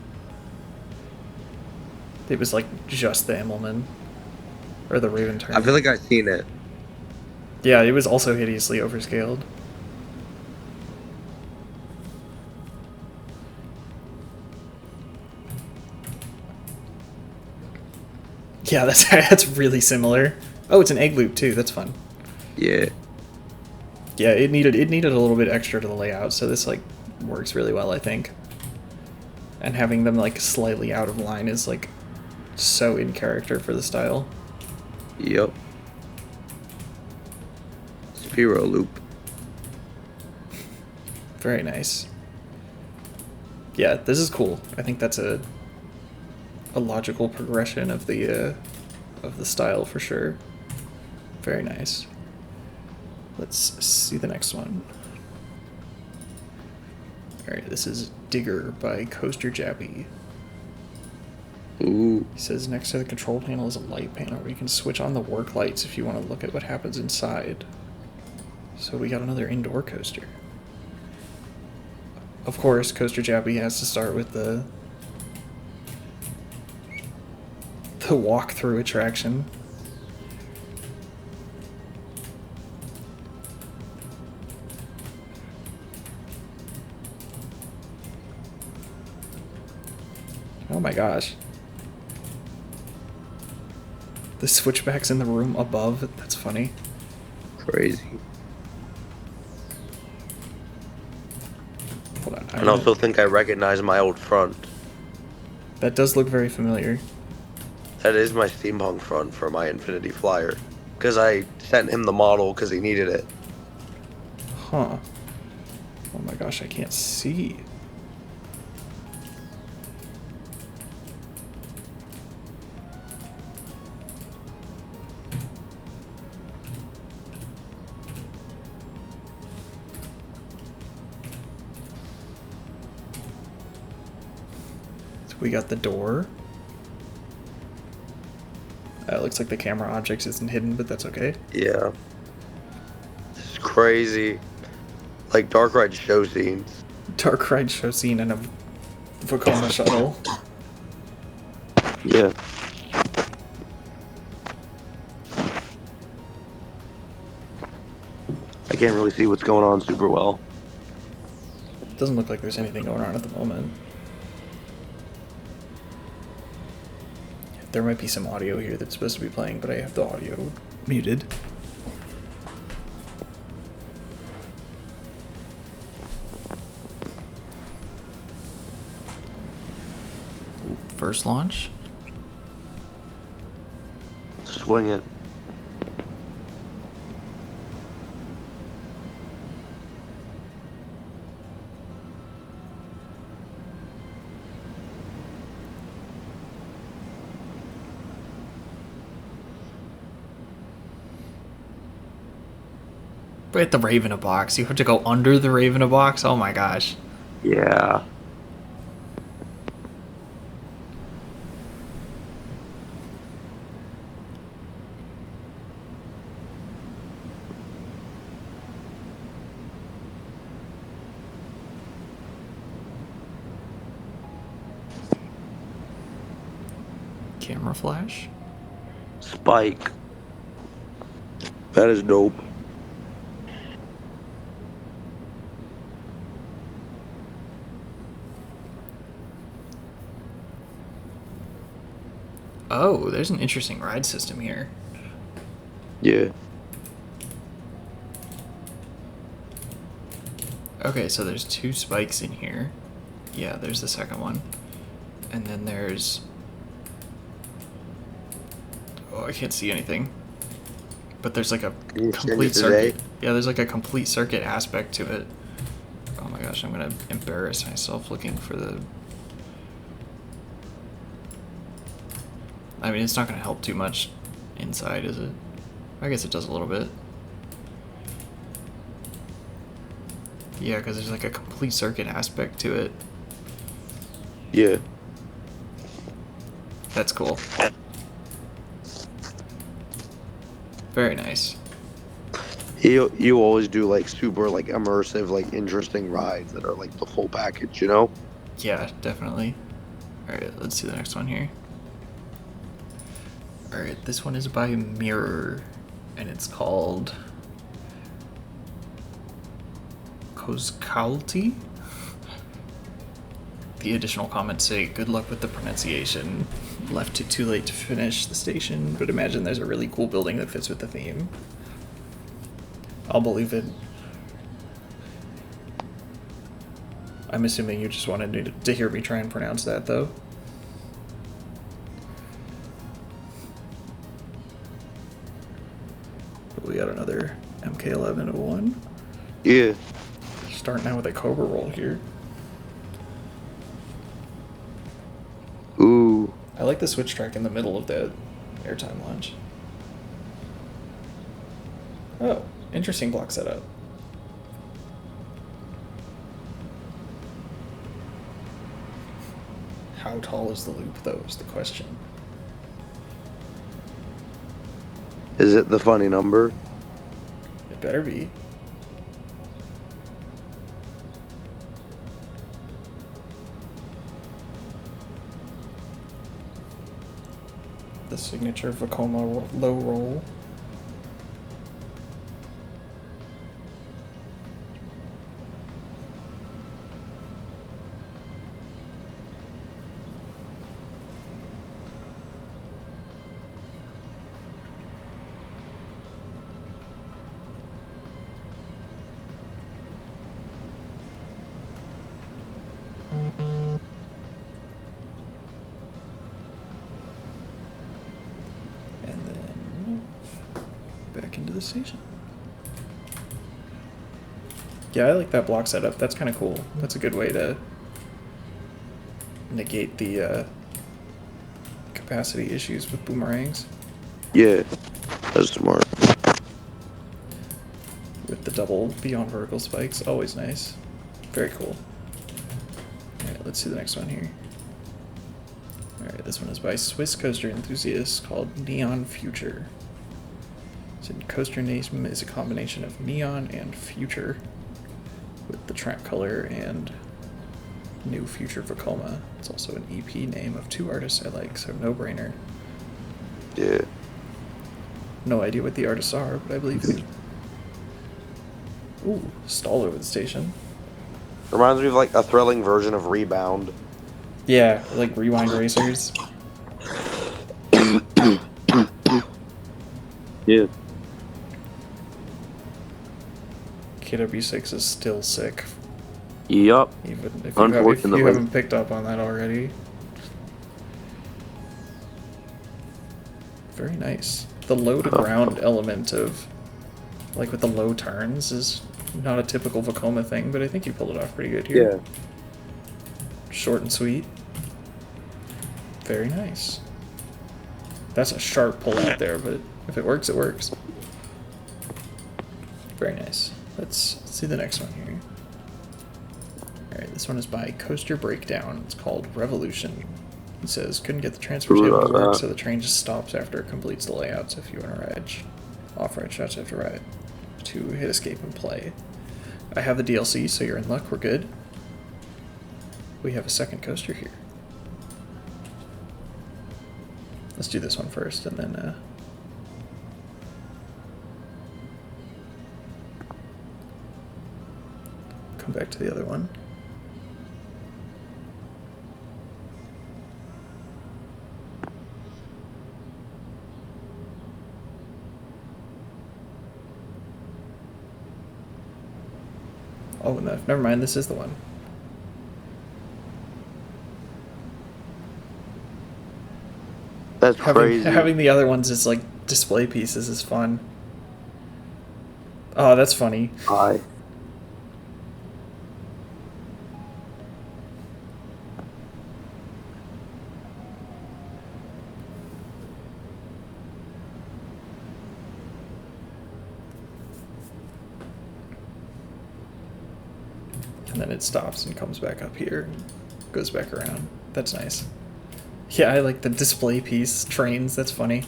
It was like just the Immelman. Or the Raven turn. I feel like I've seen it. Yeah, it was also hideously overscaled. Yeah, that's really similar. Oh, it's an egg loop too. That's fun. Yeah. Yeah, it needed a little bit extra to the layout, so this like works really well, I think. And having them like slightly out of line is like so in character for the style. Yep. Spiro loop. Very nice. Yeah, this is cool. I think that's a logical progression of the style for sure. Very nice. Let's see the next one. Alright, this is Digger by Coaster Jappy. Ooh. He says next to the control panel is a light panel where you can switch on the work lights if you want to look at what happens inside. So we got another indoor coaster. Of course, Coaster Jappy has to start with the walk-through attraction. Oh my gosh. The switchback's in the room above. That's funny. Crazy. Hold on. I also think I recognize my old front. That does look very familiar. That is my steampunk front for my Infinity Flyer. Because I sent him the model because he needed it. Huh. Oh my gosh, I can't see. So we got the door. It looks like the camera objects isn't hidden, but that's okay. Yeah. This is crazy. Like Dark Ride show scenes. Dark Ride show scene and a Vekoma shuttle. Yeah. I can't really see what's going on super well. It doesn't look like there's anything going on at the moment. There might be some audio here that's supposed to be playing, but I have the audio muted. First launch. Swing it. But the Rave in a box. You have to go under the Rave in a box? Oh my gosh. Yeah. Camera flash. Spike. That is dope. Oh, there's an interesting ride system here. Yeah. Okay, so there's 2 spikes in here. Yeah, there's the second one. And then there's... Oh, I can't see anything. But there's like a complete circuit. Yeah, there's like a complete circuit aspect to it. Oh my gosh, I'm gonna embarrass myself looking for the... I mean, it's not gonna help too much inside, is it? I guess it does a little bit. Yeah, because there's like a complete circuit aspect to it. Yeah. That's cool. Very nice. You always do like super like immersive, like interesting rides that are like the full package, you know? Yeah, definitely. Alright, let's see the next one here. Alright, this one is by Mirror, and it's called Cozcacuauhtli. The additional comments say, good luck with the pronunciation. Left it too late to finish the station, but imagine there's a really cool building that fits with the theme. I'll believe it. I'm assuming you just wanted to hear me try and pronounce that, though. We got another MK1101. Yeah. Starting out with a Cobra roll here. Ooh. I like the switch track in the middle of the airtime launch. Oh, interesting block setup. How tall is the loop, though, is the question. Is it the funny number? It better be. The signature Vekoma low roll. Station. Yeah, I like that block setup. That's kind of cool. That's a good way to negate the capacity issues with boomerangs. Yeah, that's smart. With the double beyond vertical spikes, always nice. Very cool. Alright, let's see the next one here. Alright, this one is by Swiss Coaster Enthusiast called Neon Future. Coaster name is a combination of neon and future, with the track color and new future Vekoma. It's also an EP name of 2 artists I like, so no brainer. Yeah. No idea what the artists are, but I believe you. Ooh, stall over the station. Reminds me of like a thrilling version of Rebound. Yeah, like Rewind Racers. Yeah. KW6 is still sick. Yup. Even if you haven't picked up on that already. Very nice. The low to ground element of, like with the low turns, is not a typical Vekoma thing, but I think you pulled it off pretty good here. Yeah. Short and sweet. Very nice. That's a sharp pull out there, but if it works, it works. Very nice. Let's see the next one here. Alright, this one is by Coaster Breakdown. It's called Revolution. He says, couldn't get the transfer table to work, so the train just stops after it completes the layouts if you want to ride. Off-ride shots after ride. To hit escape and play. I have the DLC, so you're in luck. We're good. We have a second coaster here. Let's do this one first, and then come back to the other one. Oh, no, never mind. This is the one. That's crazy. Having the other ones as like display pieces is fun. Oh, that's funny. Hi. And then it stops and comes back up here and goes back around. That's nice. Yeah, I like the display piece trains. That's funny.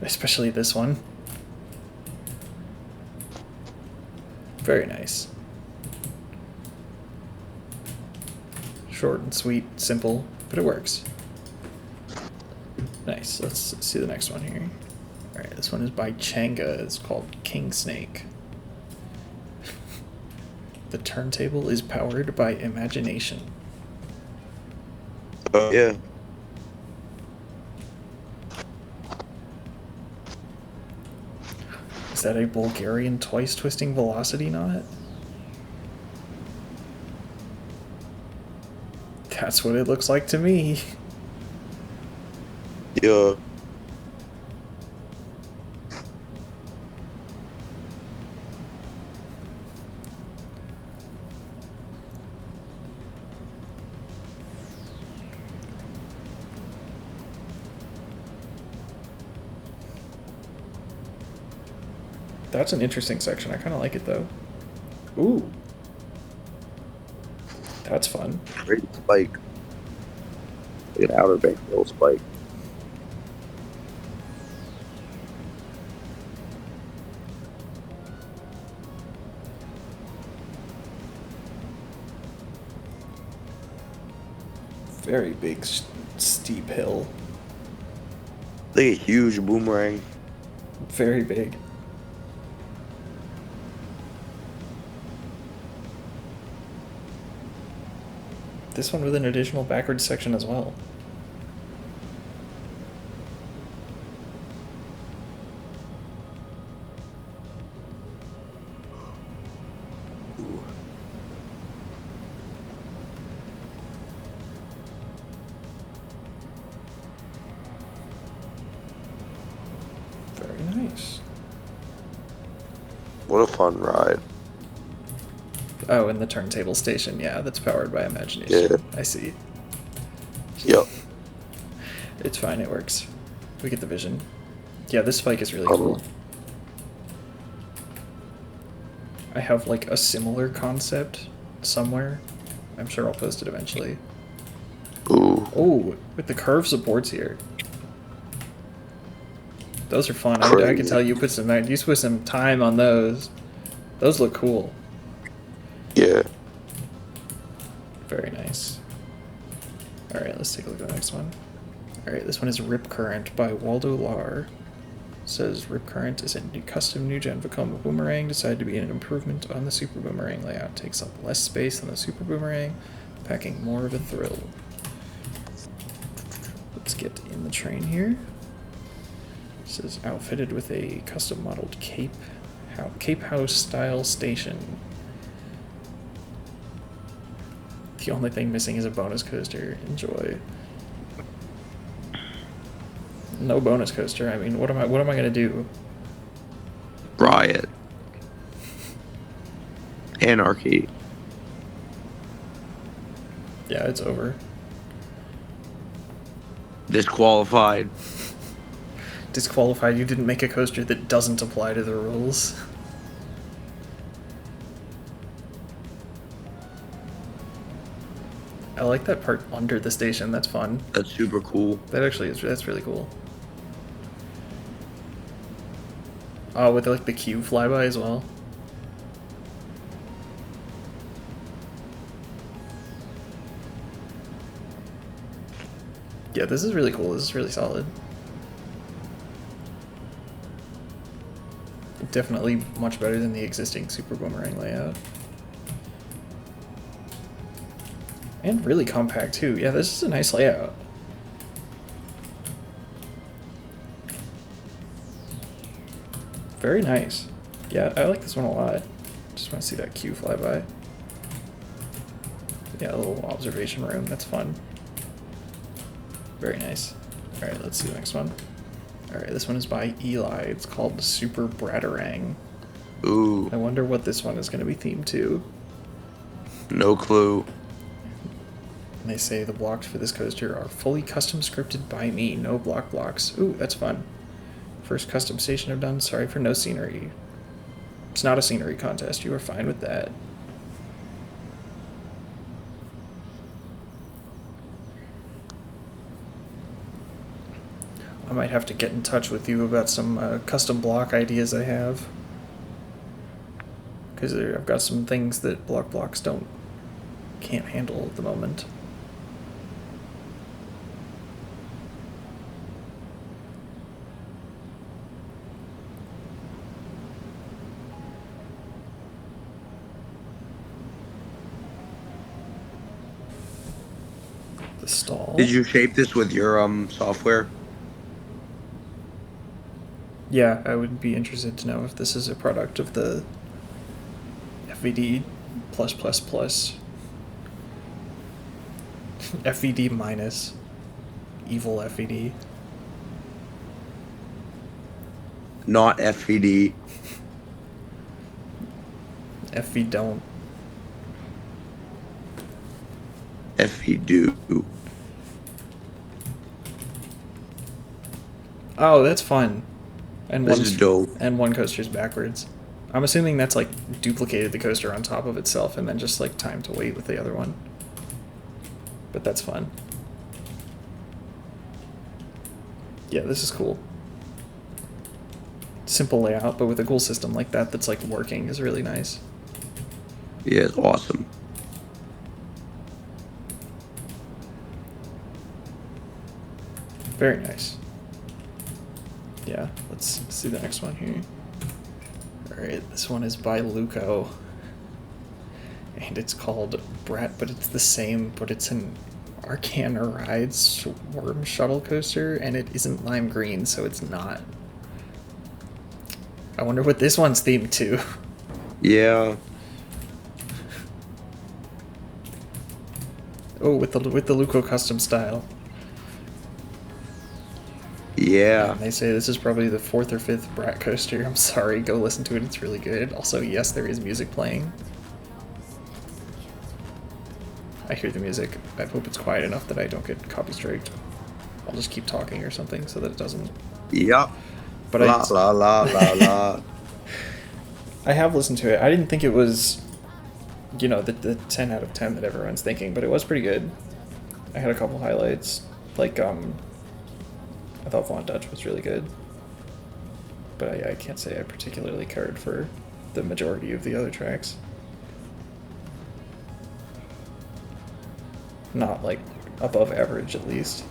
Especially this one. Very nice. Short and sweet, simple, but it works. Nice. Let's see the next one here. Alright, this one is by Changa. It's called Kingsnake. The turntable is powered by imagination. Yeah. Is that a Bulgarian twice twisting velocity knot? That's what it looks like to me. Yeah. That's an interesting section. I kind of like it, though. Ooh. That's fun. Great spike. Like an outer bank little spike. Very big, steep hill. Like a huge boomerang. Very big. This one with an additional backwards section as well. Ooh. Very nice. What a fun ride. Oh, and the turntable station, yeah, that's powered by imagination. Yeah. I see. Yep. It's fine, it works. We get the vision. Yeah, this spike is really cool. I have like a similar concept somewhere. I'm sure I'll post it eventually. Ooh. Oh, with the curve supports here. Those are fun. I can tell you put some time on those. Those look cool. Yeah. Very nice. Alright, let's take a look at the next one. Alright, this one is Rip Current by Waldo Lahr. Says Rip Current is a custom new gen Vekoma boomerang, decided to be an improvement on the Super Boomerang layout. Takes up less space than the Super Boomerang, packing more of a thrill. Let's get in the train here. This is outfitted with a custom modeled Cape House style station. The only thing missing is a bonus coaster. Enjoy. No bonus coaster. I mean, what am I gonna do? Riot. Anarchy. Yeah, it's over. Disqualified. Disqualified. You didn't make a coaster that doesn't apply to the rules. I like that part under the station. That's fun. That's super cool. That actually is. That's really cool. Oh, with like the cube flyby as well. Yeah, this is really cool. This is really solid. Definitely much better than the existing Super Boomerang layout. And really compact too. Yeah, this is a nice layout. Very nice. Yeah, I like this one a lot. Just want to see that queue fly by. Yeah, a little observation room. That's fun. Very nice. Alright, let's see the next one. Alright, this one is by Eli. It's called Super Braterang. Ooh. I wonder what this one is going to be themed to. No clue. And they say the blocks for this coaster are fully custom scripted by me. No block blocks. Ooh, that's fun. First custom station I've done. Sorry for no scenery. It's not a scenery contest. You are fine with that. I might have to get in touch with you about some custom block ideas I have. Because I've got some things that block blocks can't handle at the moment. The stall. Did you shape this with your software? Yeah, I would be interested to know if this is a product of the FVD+++. FVD minus evil FVD. Not FVD. FV don't. FV do. Oh, that's fun. And This is dope. And one coaster's backwards. I'm assuming that's like duplicated the coaster on top of itself and then just like time to wait with the other one. But that's fun. Yeah, this is cool. Simple layout, but with a cool system like that that's like working is really nice. Yeah, it's awesome. Very nice. Yeah, let's see the next one here. Alright, this one is by Luco. And it's called Brat, but it's the same, but it's an ARCANERIDES worm shuttle coaster, and it isn't lime green, so it's not. I wonder what this one's themed to. Yeah. Oh, with the Luco custom style. Yeah. And they say this is probably the 4th or 5th Brat coaster. I'm sorry, go listen to it, it's really good. Also, yes, there is music playing. I hear the music. I hope it's quiet enough that I don't get copy striked. I'll just keep talking or something so that it doesn't. Yep. But la, la la la la. I have listened to it. I didn't think it was, you know, the 10 out of 10 that everyone's thinking, but it was pretty good. I had a couple highlights. Like, I thought Von Dutch was really good. But I can't say I particularly cared for the majority of the other tracks. Not, like, above average, at least.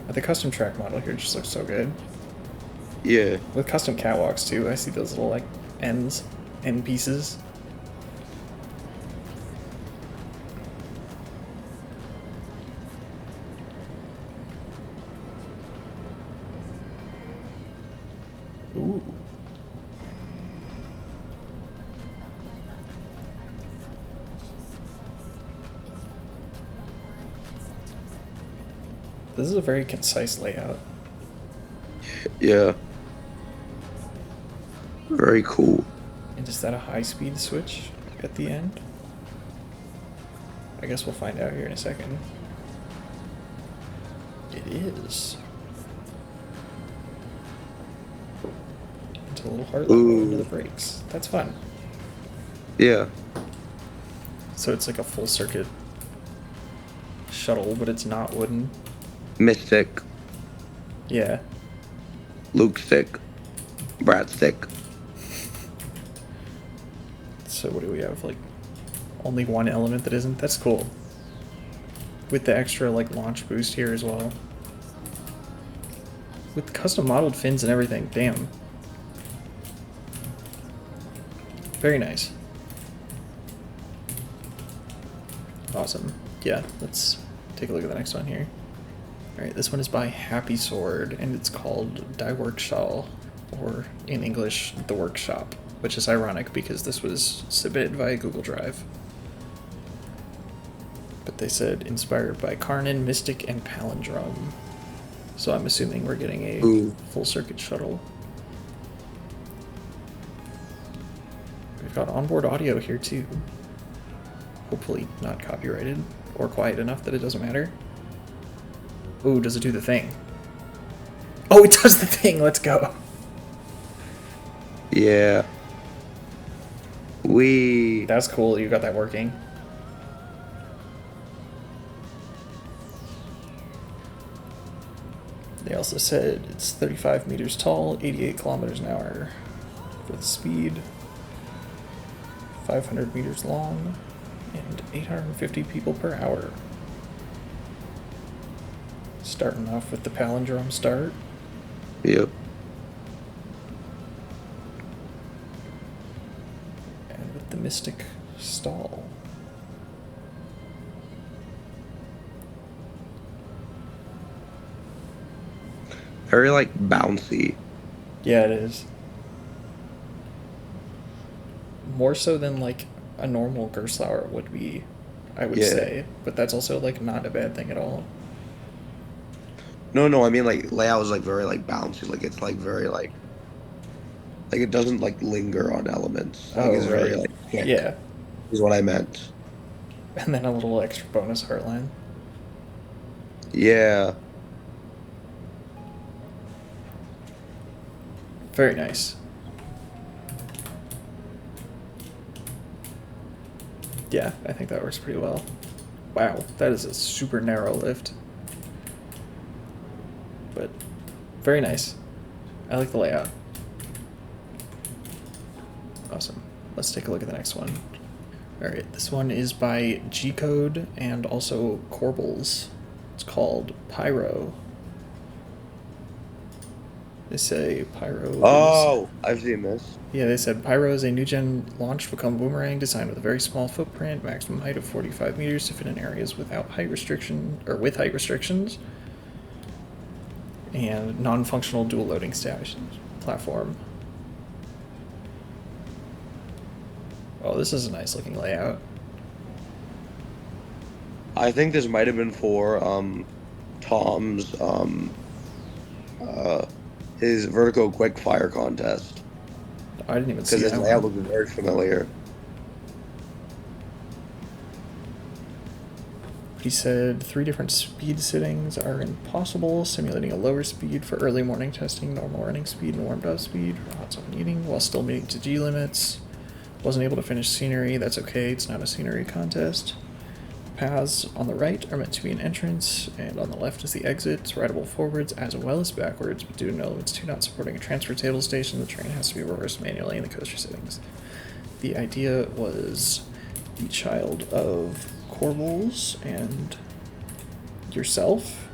The custom track model here just looks so good. Yeah. With custom catwalks, too. I see those little, like, end pieces. Ooh. This is a very concise layout. Yeah. Very cool. And is that a high-speed switch at the end? I guess we'll find out here in a second. It is. Into a little heart level into the brakes. That's fun. Yeah. So it's like a full circuit shuttle, but it's not wooden. Mystic. Yeah. Luke stick. Brat stick. So what do we have? Like only one element that isn't? That's cool. With the extra like launch boost here as well. With custom modeled fins and everything. Damn. Very nice. Awesome. Yeah, let's take a look at the next one here. Alright, this one is by Happy Sword, and it's called Die Workshop, or in English, The Workshop, which is ironic because this was submitted via Google Drive. But they said inspired by Karnan, Mystic, and Palindrome. So I'm assuming we're getting a full circuit shuttle. We've got onboard audio here too. Hopefully not copyrighted, or quiet enough that it doesn't matter. Ooh, does it do the thing? Oh, it does the thing! Let's go! Yeah. That's cool, you got that working. They also said it's 35 meters tall, 88 kilometers an hour for the speed, 500 meters long, and 850 people per hour. Starting off with the palindrome start. Yep. And with the mystic stall. Very, like, bouncy. Yeah, it is. More so than, like, a normal Gerstlauer would be, I would say. But that's also, like, not a bad thing at all. No, I mean, like, layout is, like, very, like, bouncy. Like, it's, like, very, like, it doesn't, like, linger on elements. Like, Oh, it's very, right. like, quick, Yeah. is what I meant. And then a little extra bonus heartline. Yeah. Very nice. Yeah, I think that works pretty well. Wow, that is a super narrow lift. But very nice. I like the layout. Awesome. Let's take a look at the next one. Alright, this one is by G-Code and also Corbles. It's called Pyro. They say Pyro Oh, I've seen this. Yeah, they said Pyro is a new-gen launch to become boomerang designed with a very small footprint, maximum height of 45 meters to fit in areas without height restriction, or with height restrictions, and non-functional dual loading station platform. Oh, this is a nice looking layout. I think this might have been for Tom's his vertical quick fire contest. I didn't even see Because that his layout one. looked very familiar. He said 3 different speed settings are impossible, simulating a lower speed for early morning testing, normal running speed, and warmed up speed for hot zone eating, while still meeting to G limits. Wasn't able to finish scenery, that's okay, it's not a scenery contest. Paths on the right are meant to be an entrance, and on the left is the exit. It's rideable forwards as well as backwards, but due to NoLimits 2 not supporting a transfer table station, the train has to be reversed manually in the coaster settings. The idea was the child of Corbles and yourself.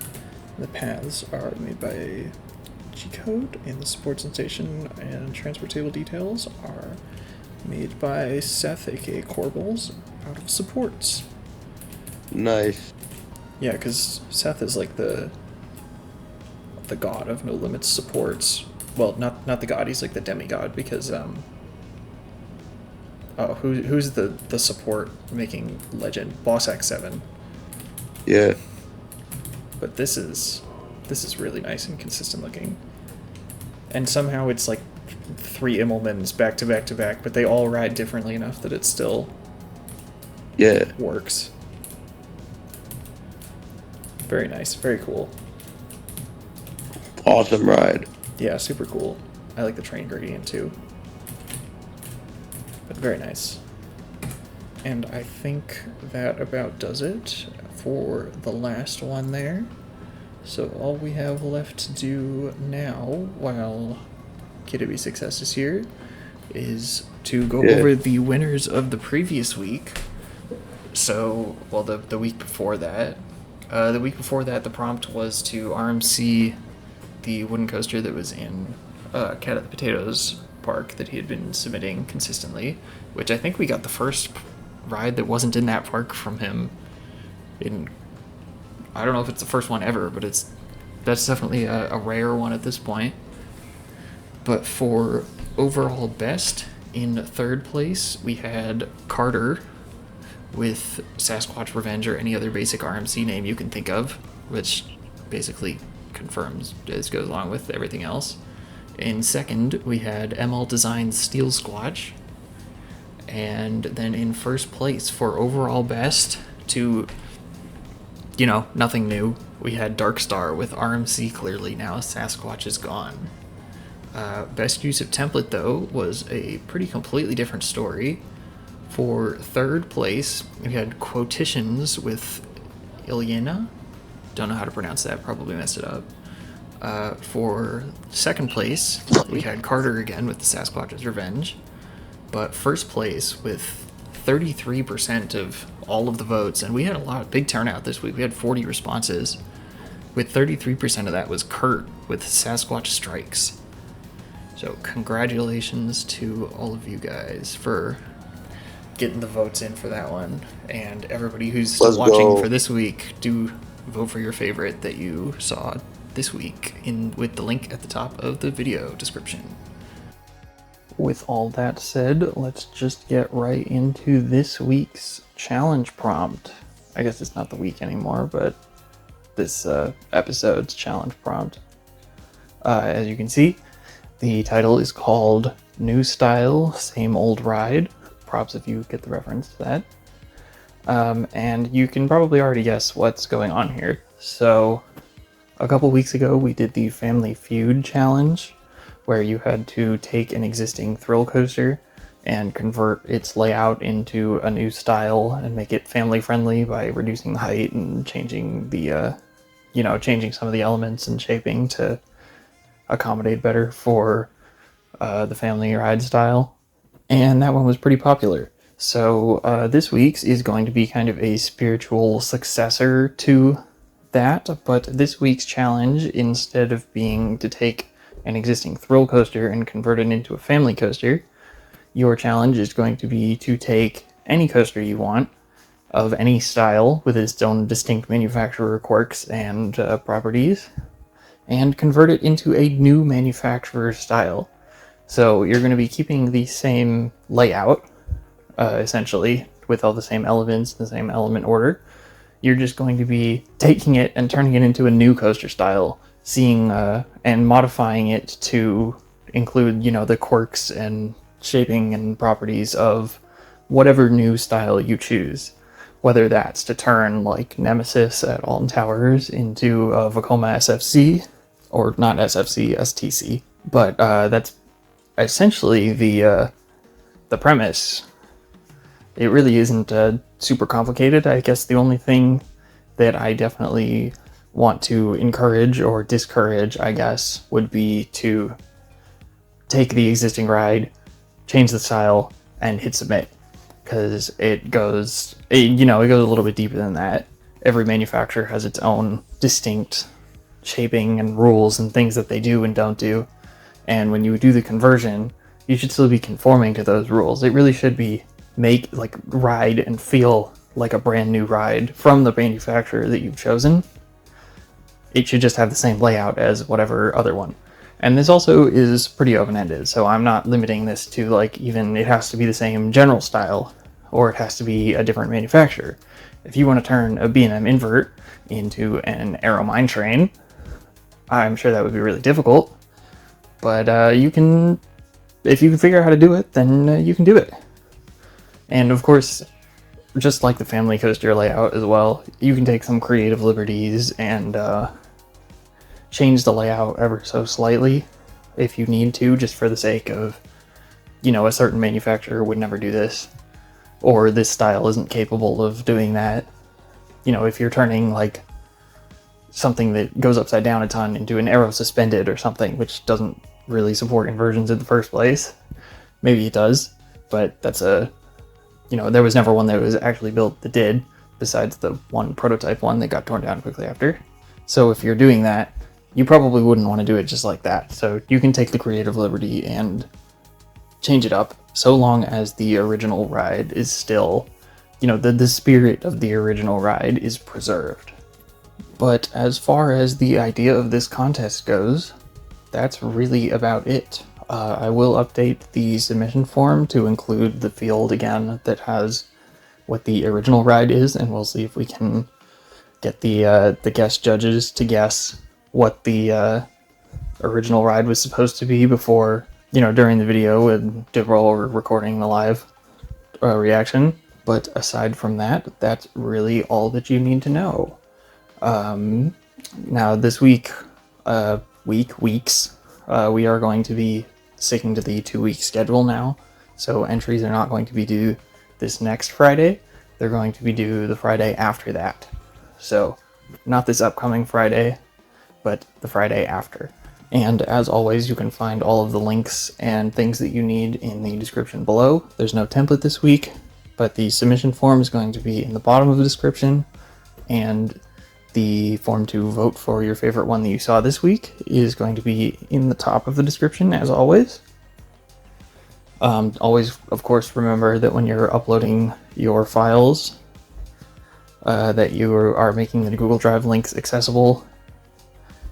The paths are made by G-Code, and the support sensation and transfer table details are made by Seth, aka Corbles, out of supports. Nice. Yeah, because Seth is like the god of NoLimits supports. Well, not the god, he's like the demigod, because who's the support making legend? Boss X7. Yeah. but this is really nice and consistent looking. And somehow it's like 3 Mmrs back to back to back, but they all ride differently enough that it still works. Very nice, very cool. Awesome ride. Yeah, super cool. I like the train gradient too. But very nice. And I think that about does it for the last one there. So all we have left to do now, while Kitty Success is here, is to go over the winners of the previous week. So, well, the week before that. The week before that, the prompt was to RMC the wooden coaster that was in Cat at the Potatoes Park that he had been submitting consistently, which I think we got the first ride that wasn't in that park from him in... I don't know if it's the first one ever, but that's definitely a rare one at this point. But for overall best, in 3rd place, we had Carter with Sasquatch Revenge or any other basic RMC name you can think of, which basically confirms as goes along with everything else. In 2nd, we had ML Design's Steel Squatch. And then in 1st place for overall best, to... nothing new. We had DarkStar with RMC clearly, now Sasquatch is gone. Best use of template, though, was a pretty completely different story. For 3rd place, we had Quotitions with Ilyena. Don't know how to pronounce that, probably messed it up. For 2nd place, we had Carter again with the Sasquatch's Revenge. But 1st place with 33% of all of the votes, and we had a big turnout this week. We had 40 responses, with 33% of that was Kurt with Sasquatch Strikes. So congratulations to all of you guys for getting the votes in for that one, and everybody who's still watching for this week, do vote for your favorite that you saw this week with the link at the top of the video description. With all that said, let's just get right into this week's challenge prompt. I guess it's not the week anymore, but this episode's challenge prompt. As you can see, the title is called New Style, Same Old Ride. Props if you get the reference to that. And you can probably already guess what's going on here. So, a couple weeks ago we did the Family Feud challenge, where you had to take an existing thrill coaster and convert its layout into a new style and make it family friendly by reducing the height and changing the, changing some of the elements and shaping to accommodate better for the family ride style. And that one was pretty popular. So this week's is going to be kind of a spiritual successor to that, but this week's challenge, instead of being to take an existing thrill coaster and convert it into a family coaster, your challenge is going to be to take any coaster you want of any style with its own distinct manufacturer quirks and properties, and convert it into a new manufacturer style. So you're going to be keeping the same layout, essentially, with all the same elements, the same element order. You're just going to be taking it and turning it into a new coaster style, seeing and modifying it to include, the quirks and shaping and properties of whatever new style you choose. Whether that's to turn, like, Nemesis at Alton Towers into a Vekoma SFC, or not SFC, STC. But that's essentially the premise. It really isn't super complicated. I guess the only thing that I definitely want to encourage or discourage, I guess, would be to take the existing ride, change the style, and hit submit. Because it goes a little bit deeper than that. Every manufacturer has its own distinct shaping and rules and things that they do and don't do. And when you do the conversion, you should still be conforming to those rules. It really should be ride and feel like a brand new ride from the manufacturer that you've chosen. It should just have the same layout as whatever other one. And this also is pretty open-ended, so I'm not limiting this to even it has to be the same general style or it has to be a different manufacturer. If you want to turn a B&M invert into an arrow mine train, I'm sure that would be really difficult, but if you can figure out how to do it, then you can do it. And of course, just like the family coaster layout as well, you can take some creative liberties and change the layout ever so slightly if you need to, just for the sake of, you know, a certain manufacturer would never do this, or this style isn't capable of doing that. You know, if you're turning like something that goes upside down a ton into an arrow suspended or something, which doesn't really support inversions in the first place. Maybe it does, but that's you know, there was never one that was actually built that did, besides the one prototype one that got torn down quickly after. So if you're doing that, you probably wouldn't want to do it just like that. So you can take the creative liberty and change it up, so long as the original ride is still, you know, the spirit of the original ride is preserved. But as far as the idea of this contest goes, that's really about it. I will update the submission form to include the field again that has what the original ride is, and we'll see if we can get the guest judges to guess what the original ride was supposed to be before, you know, during the video while we're recording the live reaction. But aside from that, that's really all that you need to know. Now this week, weeks, we are going to be sticking to the 2-week schedule now. So entries are not going to be due this next Friday. They're going to be due the Friday after that. So not this upcoming Friday, but the Friday after. And as always, you can find all of the links and things that you need in the description below. There's no template this week, but the submission form is going to be in the bottom of the description, and the form to vote for your favorite one that you saw this week is going to be in the top of the description, as always. Always, of course, remember that when you're uploading your files, that you are making the Google Drive links accessible,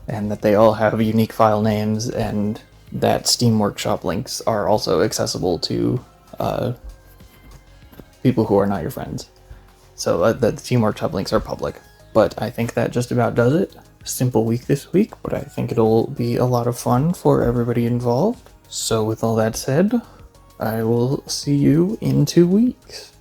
and that they all have unique file names, and that Steam Workshop links are also accessible to people who are not your friends. So the Steam Workshop links are public. But I think that just about does it. Simple week this week, but I think it'll be a lot of fun for everybody involved. So with all that said, I will see you in 2 weeks.